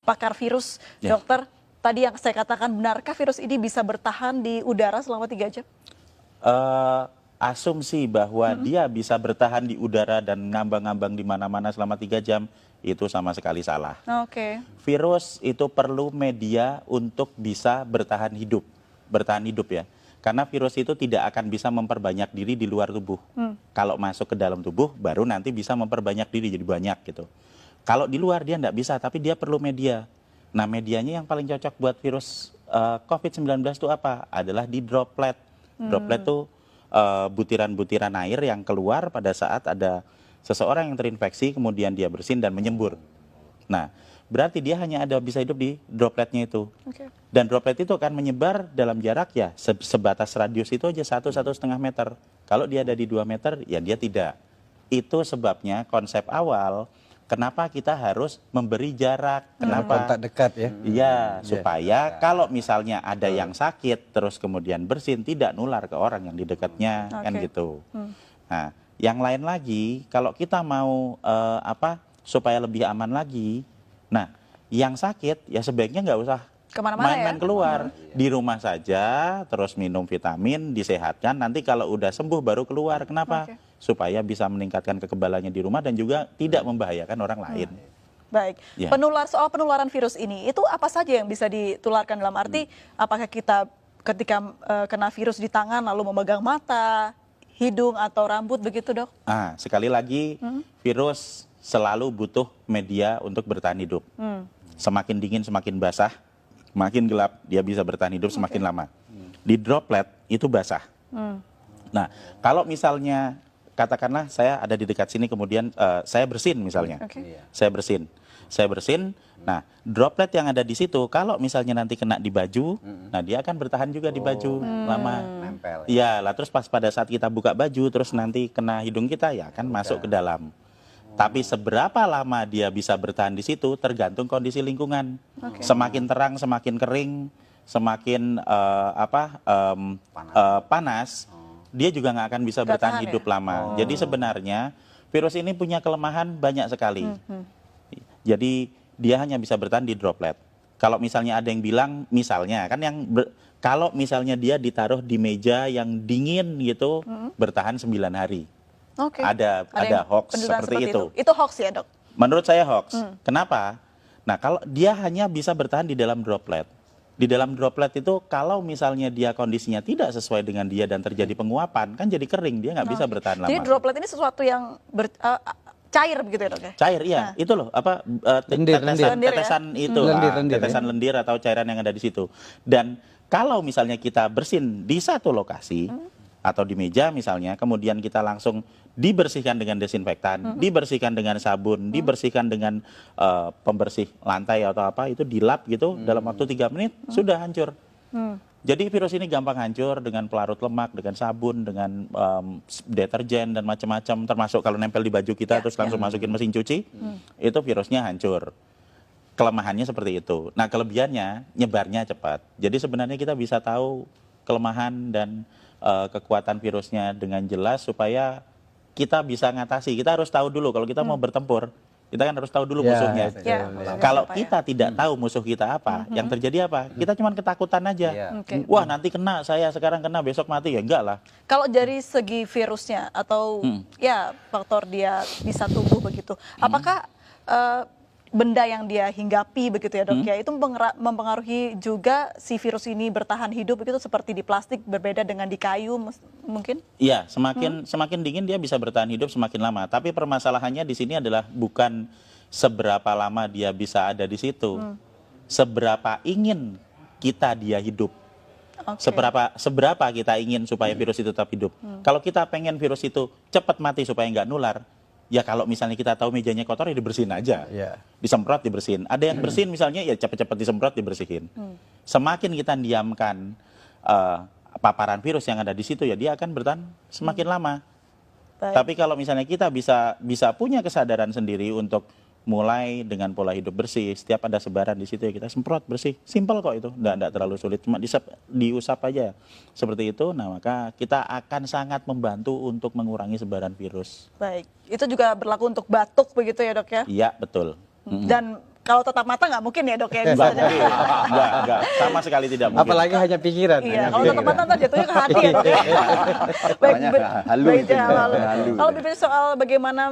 pakar virus, dokter. Tadi yang saya katakan, benarkah virus ini bisa bertahan di udara selama 3 jam? Asumsi bahwa dia bisa bertahan di udara dan ngambang-ngambang di mana-mana selama 3 jam, itu sama sekali salah. Oke. Virus itu perlu media untuk bisa bertahan hidup ya. Karena virus itu tidak akan bisa memperbanyak diri di luar tubuh. Kalau masuk ke dalam tubuh, baru nanti bisa memperbanyak diri jadi banyak gitu. Kalau di luar dia tidak bisa, tapi dia perlu media. Nah, medianya yang paling cocok buat virus COVID-19 itu apa? Adalah di droplet. Droplet itu butiran-butiran air yang keluar pada saat ada seseorang yang terinfeksi, kemudian dia bersin dan menyembur. Nah, berarti dia hanya bisa hidup di dropletnya itu. Dan droplet itu akan menyebar dalam jarak ya sebatas radius itu aja 1-1,5 meter. Kalau dia ada di 2 meter, ya dia tidak. Itu sebabnya konsep awal kenapa kita harus memberi jarak. Kenapa? Kontak dekat ya. Iya, supaya kalau misalnya ada yang sakit terus kemudian bersin, tidak nular ke orang yang di dekatnya, kan gitu. Nah, yang lain lagi, kalau kita mau supaya lebih aman lagi, nah yang sakit ya sebaiknya nggak usah main-main keluar, di rumah saja, terus minum vitamin, disehatkan, nanti kalau udah sembuh baru keluar. Kenapa? Supaya bisa meningkatkan kekebalannya di rumah dan juga tidak membahayakan orang lain. Baik, soal penularan virus ini, itu apa saja yang bisa ditularkan dalam arti, apakah kita ketika kena virus di tangan lalu memegang mata, hidung atau rambut begitu, Dok? Sekali lagi, virus selalu butuh media untuk bertahan hidup. Semakin dingin, semakin basah, makin gelap, dia bisa bertahan hidup semakin lama. Di droplet itu basah. Nah, kalau misalnya katakanlah saya ada di dekat sini, kemudian saya bersin misalnya, saya bersin. Nah, droplet yang ada di situ, kalau misalnya nanti kena di baju, nah dia akan bertahan juga di baju lama. Nempel. Iya, lah terus pas pada saat kita buka baju, terus nanti kena hidung kita, ya akan masuk ke dalam. Tapi seberapa lama dia bisa bertahan di situ tergantung kondisi lingkungan. Semakin terang, semakin kering, semakin panas, dia juga nggak akan bisa bertahan hidup lama. Jadi sebenarnya virus ini punya kelemahan banyak sekali. Jadi dia hanya bisa bertahan di droplet. Kalau misalnya ada yang bilang, misalnya kan kalau misalnya dia ditaruh di meja yang dingin gitu, bertahan 9 hari. Ada hoax seperti itu. Itu hoax ya, Dok? Menurut saya hoax. Kenapa? Nah, kalau dia hanya bisa bertahan di dalam droplet. Di dalam droplet itu kalau misalnya dia kondisinya tidak sesuai dengan dia dan terjadi penguapan, kan jadi kering, dia nggak bisa bertahan lama. Jadi droplet ini sesuatu yang cair begitu ya, Dok ya? Cair, iya. Itu loh, tetesan lendir atau cairan yang ada di situ. Dan kalau misalnya kita bersin di satu lokasi atau di meja misalnya, kemudian kita langsung dibersihkan dengan desinfektan, dibersihkan dengan sabun, dibersihkan dengan pembersih lantai atau apa, itu dilap gitu, dalam waktu 3 menit sudah hancur. Jadi virus ini gampang hancur dengan pelarut lemak, dengan sabun, dengan deterjen dan macam-macam, termasuk kalau nempel di baju kita terus langsung masukin mesin cuci, itu virusnya hancur. Kelemahannya seperti itu. Nah, kelebihannya nyebarnya cepat. Jadi sebenarnya kita bisa tahu kelemahan dan kekuatan virusnya dengan jelas supaya kita bisa ngatasi. Kita harus tahu dulu kalau kita mau bertempur, kita kan harus tahu dulu musuhnya. Kalau kita tidak tahu musuh kita apa, yang terjadi apa? Kita cuma ketakutan aja. Wah, nanti kena, saya sekarang kena, besok mati, ya enggak lah. Kalau dari segi virusnya atau ya faktor dia bisa tumbuh begitu, apakah benda yang dia hinggapi begitu ya, Dok ya, itu mempengaruhi juga si virus ini bertahan hidup begitu, seperti di plastik berbeda dengan di kayu mungkin? Iya, semakin dingin dia bisa bertahan hidup semakin lama. Tapi permasalahannya di sini adalah bukan seberapa lama dia bisa ada di situ, seberapa ingin kita dia hidup. Seberapa kita ingin supaya virus itu tetap hidup. Kalau kita pengen virus itu cepat mati supaya nggak nular, ya kalau misalnya kita tahu mejanya kotor ya dibersihin aja, disemprot dibersihin. Ada yang bersin misalnya ya cepat-cepat disemprot dibersihin. Semakin kita diamkan paparan virus yang ada di situ ya dia akan bertahan semakin lama. Tapi kalau misalnya kita bisa punya kesadaran sendiri untuk mulai dengan pola hidup bersih, setiap ada sebaran di situ ya kita semprot bersih, simpel kok itu, enggak terlalu sulit, cuma diusap aja seperti itu. Nah, maka kita akan sangat membantu untuk mengurangi sebaran virus. Baik, itu juga berlaku untuk batuk begitu ya, Dok ya? Iya, betul. Dan kalau tetap mata nggak mungkin ya dok ya Enggak misalnya. mungkin, enggak, sama sekali tidak mungkin. Apalagi hanya pikiran. Iya, hanya kalau tetap pikiran. mata ntar jatuhnya ke hati ya dok ya. Baik, Namanya halu baik, itu, ya, halu. halu. Kalau bicara soal bagaimana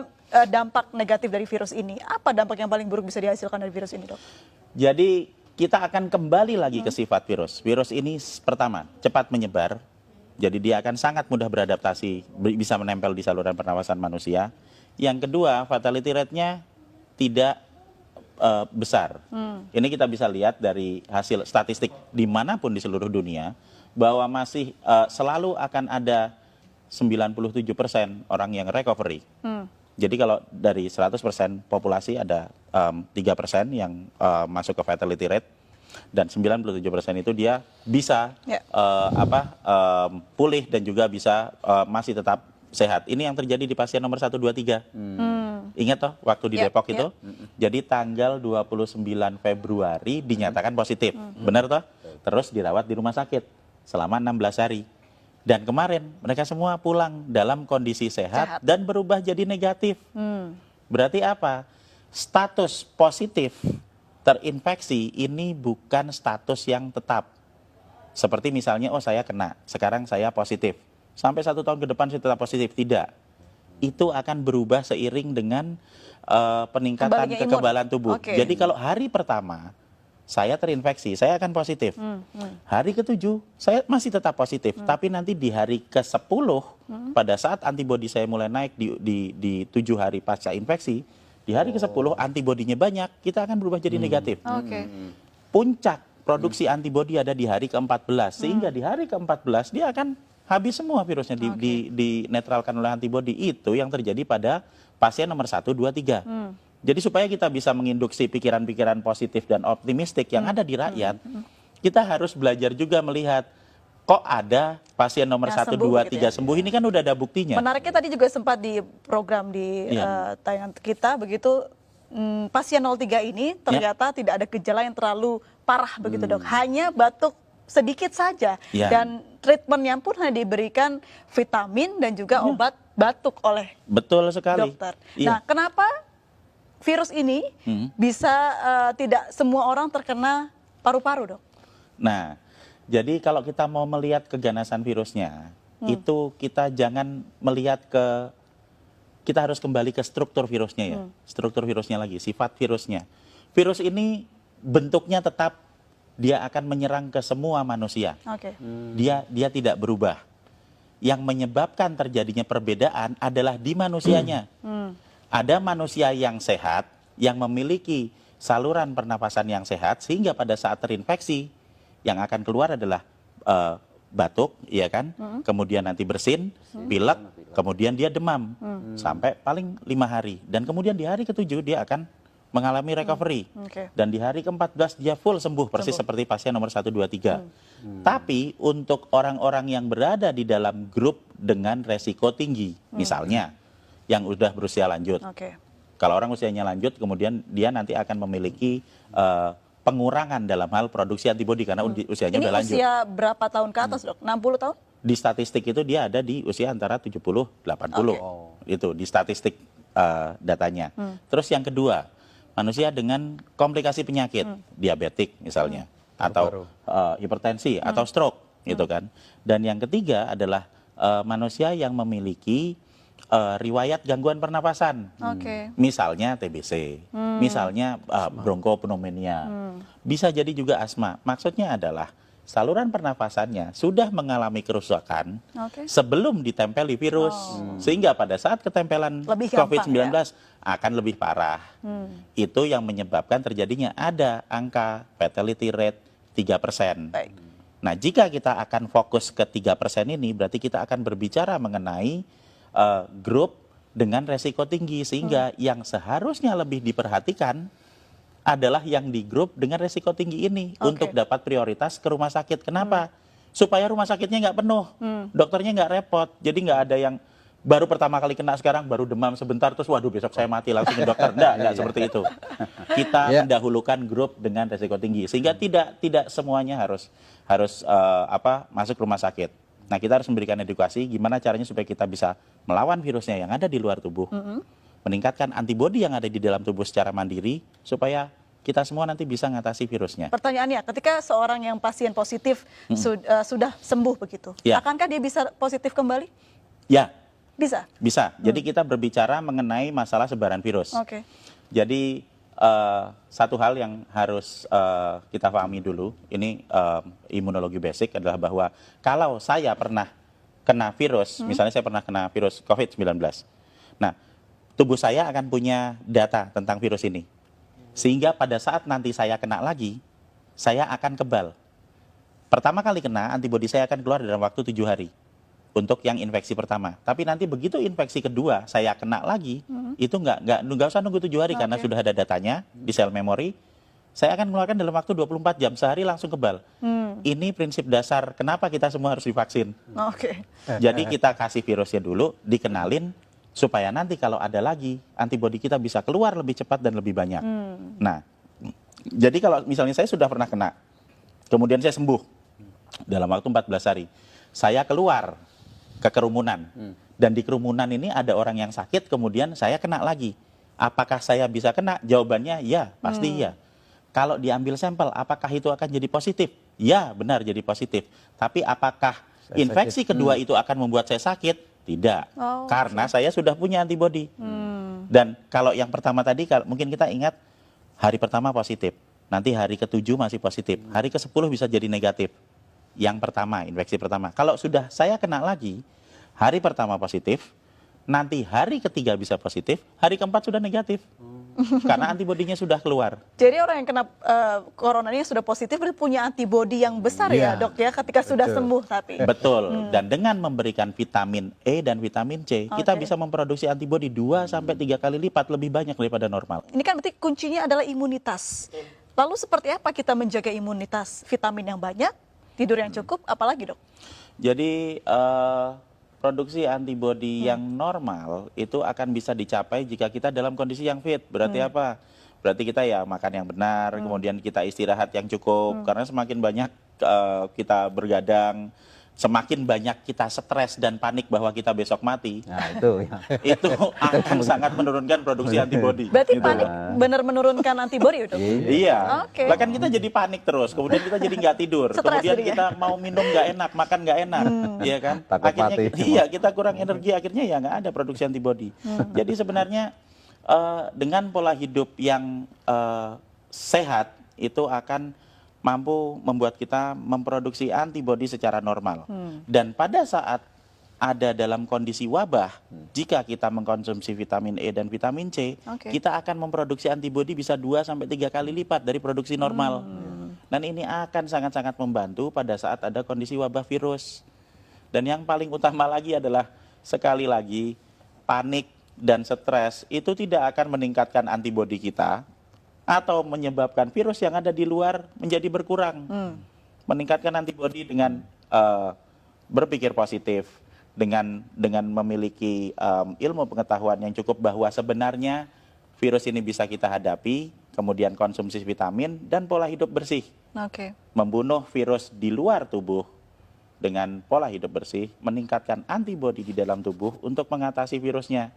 dampak negatif dari virus ini, apa dampak yang paling buruk bisa dihasilkan dari virus ini dok? Jadi kita akan kembali lagi ke sifat virus. Virus ini pertama, cepat menyebar. Jadi dia akan sangat mudah beradaptasi, bisa menempel di saluran pernapasan manusia. Yang kedua, fatality rate-nya tidak besar. Ini kita bisa lihat dari hasil statistik dimanapun di seluruh dunia, bahwa masih selalu akan ada 97% orang yang recovery. Jadi kalau dari 100% populasi ada 3% yang masuk ke fatality rate, dan 97% itu dia bisa Ya. pulih dan juga bisa masih tetap sehat. Ini yang terjadi di pasien nomor 1, 2, 3. Ingat toh waktu di Ya, Depok ya. itu? Jadi tanggal 29 Februari dinyatakan positif. Benar toh? Terus dirawat di rumah sakit selama 16 hari. Dan kemarin mereka semua pulang dalam kondisi sehat. Dan berubah jadi negatif. Berarti apa? Status positif terinfeksi ini bukan status yang tetap. Seperti misalnya, oh saya kena, sekarang saya positif. Sampai 1 tahun ke depan saya tetap positif. Tidak. Itu akan berubah seiring dengan peningkatan Kembalinya imun. kekebalan tubuh. Oke. Jadi kalau hari pertama saya terinfeksi, saya akan positif. Hari ke-7 saya masih tetap positif. Tapi nanti di hari ke-10, pada saat antibodi saya mulai naik di 7 hari pasca infeksi, di hari ke-10 antibodinya banyak, kita akan berubah jadi negatif. Oke. Puncak produksi antibodi ada di hari ke-14, sehingga di hari ke-14 dia akan habis semua virusnya, dinetralkan oleh antibodi. Itu yang terjadi pada pasien nomor 1, 2, 3. Jadi supaya kita bisa menginduksi pikiran-pikiran positif dan optimistik yang ada di rakyat, kita harus belajar juga melihat, kok ada pasien nomor Yang 1, sembuh 2, gitu 3 ya. sembuh, ini kan udah ada buktinya. Menariknya tadi juga sempat di program di Iya. tayangan kita begitu, pasien 03 ini ternyata tidak ada gejala yang terlalu parah begitu dok, hanya batuk sedikit saja Ya. dan treatmentnya pun hanya diberikan vitamin dan juga obat batuk oleh Betul sekali. dokter. Iya. Nah, kenapa virus ini bisa tidak semua orang terkena paru-paru dok? Nah, jadi kalau kita mau melihat keganasan virusnya, itu kita jangan melihat kita harus kembali ke struktur virusnya ya. Struktur virusnya lagi, sifat virusnya. Virus ini bentuknya tetap, dia akan menyerang ke semua manusia. Oke. Dia tidak berubah. Yang menyebabkan terjadinya perbedaan adalah di manusianya. Ada manusia yang sehat, yang memiliki saluran pernapasan yang sehat, sehingga pada saat terinfeksi, yang akan keluar adalah batuk, ya kan? Kemudian nanti bersin, pilek, kemudian dia demam, sampai paling 5 hari. Dan kemudian di hari ke-7 dia akan mengalami recovery. Oke. Dan di hari ke-14 dia full sembuh, persis seperti pasien nomor 1, 2, 3. Tapi untuk orang-orang yang berada di dalam grup dengan resiko tinggi, misalnya yang udah berusia lanjut. Oke. Kalau orang usianya lanjut, kemudian dia nanti akan memiliki pengurangan dalam hal produksi antibodi karena usianya Ini udah lanjut. usia berapa tahun ke atas dok? 60 tahun? Di statistik itu dia ada di usia antara 70, 80. Itu di statistik datanya. Terus yang kedua, manusia dengan komplikasi penyakit, diabetik misalnya, atau hipertensi, atau stroke, gitu kan. Dan yang ketiga adalah manusia yang memiliki riwayat gangguan pernapasan. Oke. Misalnya TBC, misalnya bronkopneumonia, bisa jadi juga asma. Maksudnya adalah saluran pernapasannya sudah mengalami kerusakan Oke. sebelum ditempeli virus, sehingga pada saat ketempelan Lebih gampang, COVID-19 akan lebih parah. Itu yang menyebabkan terjadinya ada angka fatality rate 3%. Baik. Nah, jika kita akan fokus ke 3% ini, berarti kita akan berbicara mengenai grup dengan resiko tinggi, sehingga yang seharusnya lebih diperhatikan adalah yang di grup dengan resiko tinggi ini untuk dapat prioritas ke rumah sakit. Kenapa? Supaya rumah sakitnya nggak penuh, dokternya nggak repot. Jadi nggak ada yang baru pertama kali kena sekarang, baru demam sebentar, terus waduh besok saya mati langsung ke dokter. Nggak seperti itu. Kita mendahulukan grup dengan resiko tinggi, sehingga tidak semuanya harus masuk rumah sakit. Nah, kita harus memberikan edukasi gimana caranya supaya kita bisa melawan virusnya yang ada di luar tubuh, meningkatkan antibodi yang ada di dalam tubuh secara mandiri, supaya kita semua nanti bisa ngatasi virusnya. Pertanyaannya, ketika seorang yang pasien positif sudah sembuh begitu, Ya. akankah dia bisa positif kembali? Ya, Bisa. bisa. Jadi kita berbicara mengenai masalah sebaran virus. Oke. Jadi satu hal yang harus kita pahami dulu, ini imunologi basic adalah bahwa kalau saya pernah kena virus, misalnya saya pernah kena virus COVID-19, nah tubuh saya akan punya data tentang virus ini. Sehingga pada saat nanti saya kena lagi, saya akan kebal. Pertama kali kena, antibodi saya akan keluar dalam waktu 7 hari untuk yang infeksi pertama. Tapi nanti begitu infeksi kedua, saya kena lagi, itu nggak usah nunggu 7 hari karena Oke. sudah ada datanya di sel memori. Saya akan mengeluarkan dalam waktu 24 jam, sehari langsung kebal. Ini prinsip dasar kenapa kita semua harus divaksin. Oke. Jadi kita kasih virusnya dulu, dikenalin, supaya nanti kalau ada lagi, antibodi kita bisa keluar lebih cepat dan lebih banyak. Nah, jadi kalau misalnya saya sudah pernah kena, kemudian saya sembuh dalam waktu 14 hari, saya keluar ke kerumunan, dan di kerumunan ini ada orang yang sakit, kemudian saya kena lagi. Apakah saya bisa kena? Jawabannya ya, pasti iya. Kalau diambil sampel, apakah itu akan jadi positif? Ya, benar jadi positif. Tapi apakah infeksi kedua itu akan membuat saya sakit? Tidak, Oh, karena saya sudah punya antibodi. Dan kalau yang pertama tadi, mungkin kita ingat hari pertama positif, nanti hari ke-7 masih positif, hari ke-10 bisa jadi negatif. Yang pertama, infeksi pertama. Kalau sudah saya kena lagi, hari pertama positif, nanti hari ketiga bisa positif, hari keempat sudah negatif. Karena antibodinya sudah keluar. Jadi orang yang kena corona ini sudah positif berarti punya antibodi yang besar ya, Iya, Dok ya, ketika sudah betul. sembuh tapi. Betul. Dan dengan memberikan vitamin E dan vitamin C, kita Oke. bisa memproduksi antibodi 2 sampai 3 kali lipat lebih banyak daripada normal. Ini kan berarti kuncinya adalah imunitas. Lalu seperti apa kita menjaga imunitas? Vitamin yang banyak, tidur yang cukup, apalagi, Dok? Jadi produksi antibodi yang normal itu akan bisa dicapai jika kita dalam kondisi yang fit. Berarti apa? Berarti kita ya makan yang benar, kemudian kita istirahat yang cukup. Karena semakin banyak kita bergadang, semakin banyak kita stres dan panik bahwa kita besok mati, Nah, itu ya. itu akan sangat menurunkan produksi antibodi. Berarti Gitu. panik benar menurunkan antibodi, Dok? Iya, Oke. lah kan kita jadi panik terus, kemudian kita jadi nggak tidur, Stres kemudian jadinya. kita mau minum nggak enak, makan nggak enak, iya kan? Takut Akhirnya mati. iya kita kurang energi, akhirnya ya nggak ada produksi antibodi. Jadi sebenarnya dengan pola hidup yang sehat itu akan mampu membuat kita memproduksi antibodi secara normal. Dan pada saat ada dalam kondisi wabah, jika kita mengkonsumsi vitamin E dan vitamin C, Oke. kita akan memproduksi antibodi bisa 2 sampai 3 kali lipat dari produksi normal. Dan ini akan sangat-sangat membantu pada saat ada kondisi wabah virus. Dan yang paling utama lagi adalah sekali lagi panik dan stres itu tidak akan meningkatkan antibodi kita atau menyebabkan virus yang ada di luar menjadi berkurang. Meningkatkan antibodi dengan berpikir positif, dengan memiliki ilmu pengetahuan yang cukup bahwa sebenarnya virus ini bisa kita hadapi, kemudian konsumsi vitamin dan pola hidup bersih. Oke. Membunuh virus di luar tubuh dengan pola hidup bersih, meningkatkan antibodi di dalam tubuh untuk mengatasi virusnya.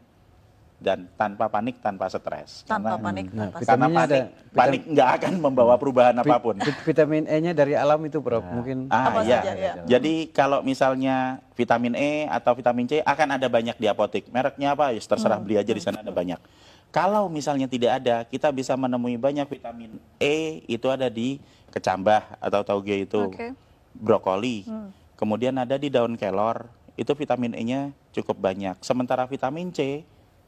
Dan tanpa panik, tanpa stres. Tanpa Karena- panik, Nah, tanpa Karena vitaminnya panik nggak akan membawa perubahan apapun. Vitamin E-nya dari alam itu, Prof. Mungkin Apa Iya. saja, ya. Jadi kalau misalnya vitamin E atau vitamin C akan ada banyak di apotek. Mereknya apa? Ya terserah beli aja, di sana ada banyak. Kalau misalnya tidak ada, kita bisa menemui banyak vitamin E itu ada di kecambah atau tauge itu, Oke. brokoli. Kemudian ada di daun kelor, itu vitamin E-nya cukup banyak. Sementara vitamin C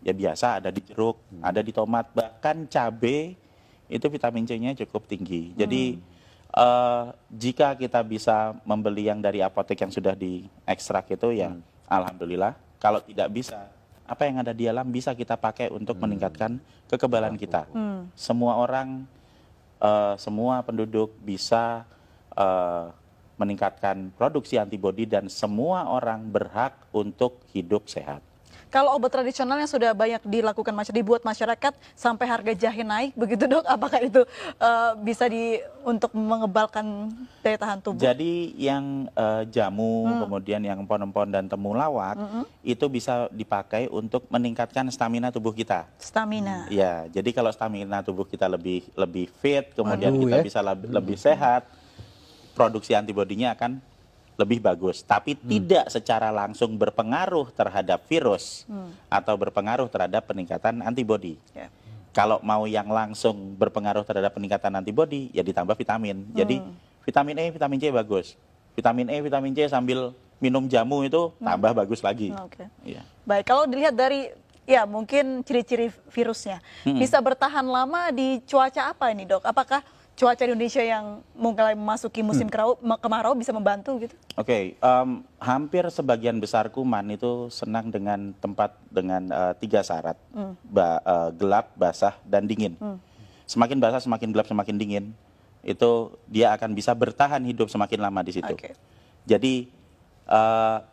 ya biasa ada di jeruk, ada di tomat, bahkan cabai itu vitamin C-nya cukup tinggi. Jadi jika kita bisa membeli yang dari apotek yang sudah diekstrak itu ya alhamdulillah. Kalau tidak bisa, apa yang ada di alam bisa kita pakai untuk meningkatkan kekebalan kita. Semua orang, semua penduduk bisa meningkatkan produksi antibodi dan semua orang berhak untuk hidup sehat. Kalau obat tradisional yang sudah banyak dibuat masyarakat sampai harga jahe naik begitu dok, apakah itu bisa untuk mengebalkan daya tahan tubuh? Jadi yang jamu, kemudian yang empon-empon dan temulawak itu bisa dipakai untuk meningkatkan stamina tubuh kita. Stamina. Ya, jadi kalau stamina tubuh kita lebih fit, kemudian Waduh, kita ya. bisa lebih sehat, produksi antibodinya akan lebih bagus. Tapi tidak secara langsung berpengaruh terhadap virus atau berpengaruh terhadap peningkatan antibodi. Ya. Kalau mau yang langsung berpengaruh terhadap peningkatan antibodi, ya ditambah vitamin. Jadi vitamin E, vitamin C bagus. Vitamin E, vitamin C sambil minum jamu itu tambah bagus lagi. Oke. Iya. Baik, kalau dilihat dari ya mungkin ciri-ciri virusnya, bisa bertahan lama di cuaca apa ini dok? Apakah cuaca di Indonesia yang mulai memasuki musim kemarau bisa membantu gitu? Oke, hampir sebagian besar kuman itu senang dengan tempat dengan 3 syarat, gelap, basah, dan dingin. Semakin basah, semakin gelap, semakin dingin, itu dia akan bisa bertahan hidup semakin lama di situ. Oke. Jadi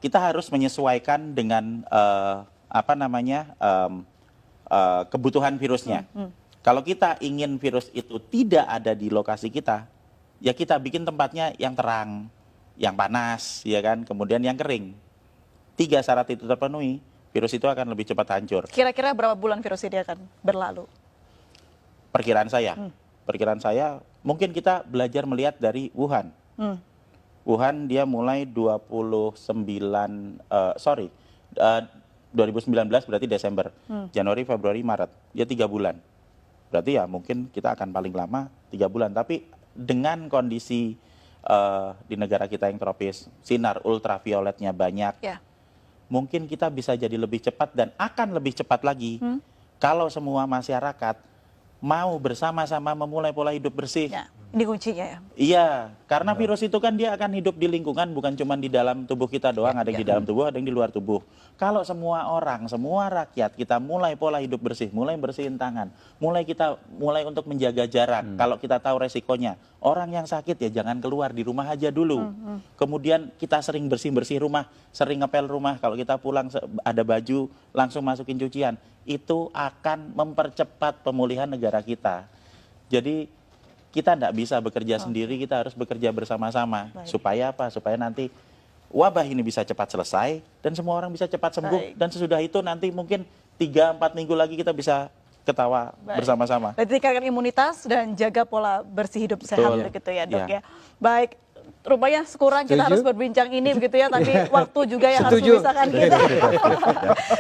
kita harus menyesuaikan dengan kebutuhan virusnya. Kalau kita ingin virus itu tidak ada di lokasi kita, ya kita bikin tempatnya yang terang, yang panas, ya kan, kemudian yang kering. 3 syarat itu terpenuhi, virus itu akan lebih cepat hancur. Kira-kira berapa bulan virus ini akan berlalu? Perkiraan saya, mungkin kita belajar melihat dari Wuhan. Wuhan dia mulai 2019 berarti Desember, Januari, Februari, Maret, dia 3 bulan. Berarti ya mungkin kita akan paling lama 3 bulan. Tapi dengan kondisi di negara kita yang tropis, sinar ultravioletnya banyak, mungkin kita bisa jadi lebih cepat dan akan lebih cepat lagi kalau semua masyarakat mau bersama-sama memulai pola hidup bersih. Ya, ini kuncinya ya. Iya, karena virus itu kan dia akan hidup di lingkungan, bukan cuma di dalam tubuh kita doang, ada yang di dalam tubuh, ada yang di luar tubuh. Kalau semua orang, semua rakyat kita mulai pola hidup bersih, mulai bersihin tangan, mulai untuk menjaga jarak. Kalau kita tahu resikonya, orang yang sakit ya jangan keluar, di rumah aja dulu. Kemudian kita sering bersih-bersih rumah, sering ngepel rumah. Kalau kita pulang ada baju, langsung masukin cucian. Itu akan mempercepat pemulihan negara kita. Jadi kita tidak bisa bekerja sendiri, kita harus bekerja bersama-sama. Supaya apa? Supaya nanti wabah ini bisa cepat selesai dan semua orang bisa cepat sembuh. Dan sesudah itu nanti mungkin 3-4 minggu lagi kita bisa ketawa bersama-sama. Berarti tingkatkan imunitas dan jaga pola bersih hidup sehat begitu ya dok ya. Baik, rupanya sekurang kita harus berbincang ini begitu ya, tapi waktu juga yang harus memisahkan kita.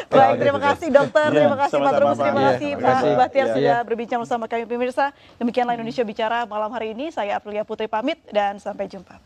Baik, terima kasih dokter, terima kasih Pak Trubus, terima kasih Pak Bahtiar sudah berbincang bersama kami pemirsa. Demikianlah Indonesia Bicara malam hari ini. Saya Aprilia Putri pamit dan sampai jumpa.